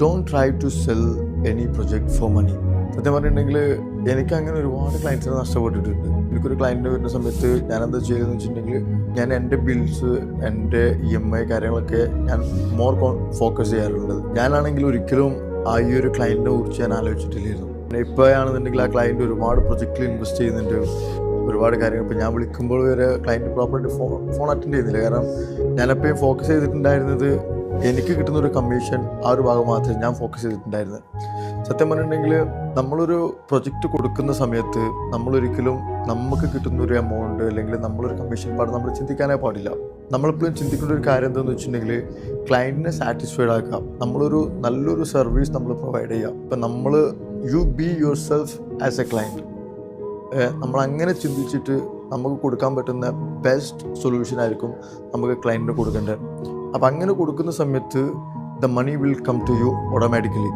Don't try to sell any project for money. സത്യം പറഞ്ഞിട്ടുണ്ടെങ്കിൽ എനിക്ക് അങ്ങനെ ഒരുപാട് ക്ലയൻസിനെ നഷ്ടപ്പെട്ടിട്ടുണ്ട്. എനിക്കൊരു ക്ലയൻറ്റ് വരുന്ന സമയത്ത് ഞാൻ എന്താ ചെയ്യുന്നതെന്ന് വെച്ചിട്ടുണ്ടെങ്കിൽ ഞാൻ എൻ്റെ ബിൽസ്, എൻ്റെ EMI കാര്യങ്ങളൊക്കെ ഞാൻ മോർ ഫോക്കസ് ചെയ്യാറുള്ളത്. ഞാനാണെങ്കിൽ ഒരിക്കലും ആ ഈ ഒരു ക്ലയൻറ്റിനെ കുറിച്ച് ഞാൻ ആലോചിച്ചിട്ടില്ലായിരുന്നു. ഇപ്പോഴാണെന്നുണ്ടെങ്കിൽ ആ ക്ലയൻറ്റ് ഒരുപാട് പ്രൊജക്റ്റിൽ ഇൻവെസ്റ്റ് ചെയ്യുന്നുണ്ട്, ഒരുപാട് കാര്യങ്ങൾ. ഇപ്പോൾ ഞാൻ വിളിക്കുമ്പോൾ വരെ ക്ലയൻറ്റ് പ്രോപ്പറായിട്ട് ഫോൺ അറ്റൻഡ് ചെയ്യുന്നില്ല. കാരണം ഞാനെപ്പോഴും ഫോക്കസ് ചെയ്തിട്ടുണ്ടായിരുന്നത് എനിക്ക് കിട്ടുന്നൊരു കമ്മീഷൻ, ആ ഒരു ഭാഗം മാത്രമേ ഞാൻ ഫോക്കസ് ചെയ്തിട്ടുണ്ടായിരുന്നത്. സത്യം പറഞ്ഞിട്ടുണ്ടെങ്കിൽ നമ്മളൊരു പ്രൊജക്റ്റ് കൊടുക്കുന്ന സമയത്ത് നമ്മളൊരിക്കലും നമുക്ക് കിട്ടുന്നൊരു എമൗണ്ട് അല്ലെങ്കിൽ നമ്മളൊരു കമ്മീഷൻ പാട് നമ്മൾ ചിന്തിക്കാനേ പാടില്ല. നമ്മളെപ്പോഴും ചിന്തിക്കേണ്ട ഒരു കാര്യം എന്താണെന്ന് വെച്ചിട്ടുണ്ടെങ്കിൽ ക്ലയൻറ്റിനെ സാറ്റിസ്ഫൈഡ് ആക്കാം. നമ്മളൊരു നല്ലൊരു സർവീസ് നമ്മൾ പ്രൊവൈഡ് ചെയ്യാം. ഇപ്പം നമ്മൾ you be yourself as a client. നമ്മളങ്ങനെ ചിന്തിച്ചിട്ട് നമുക്ക് കൊടുക്കാൻ പറ്റുന്ന ബെസ്റ്റ് സൊല്യൂഷൻ ആയിരിക്കും നമുക്ക് ക്ലയൻറ്റിന് കൊടുക്കേണ്ടത്. അപ്പം അങ്ങനെ കൊടുക്കുന്ന സമയത്ത് the money will come to you automatically.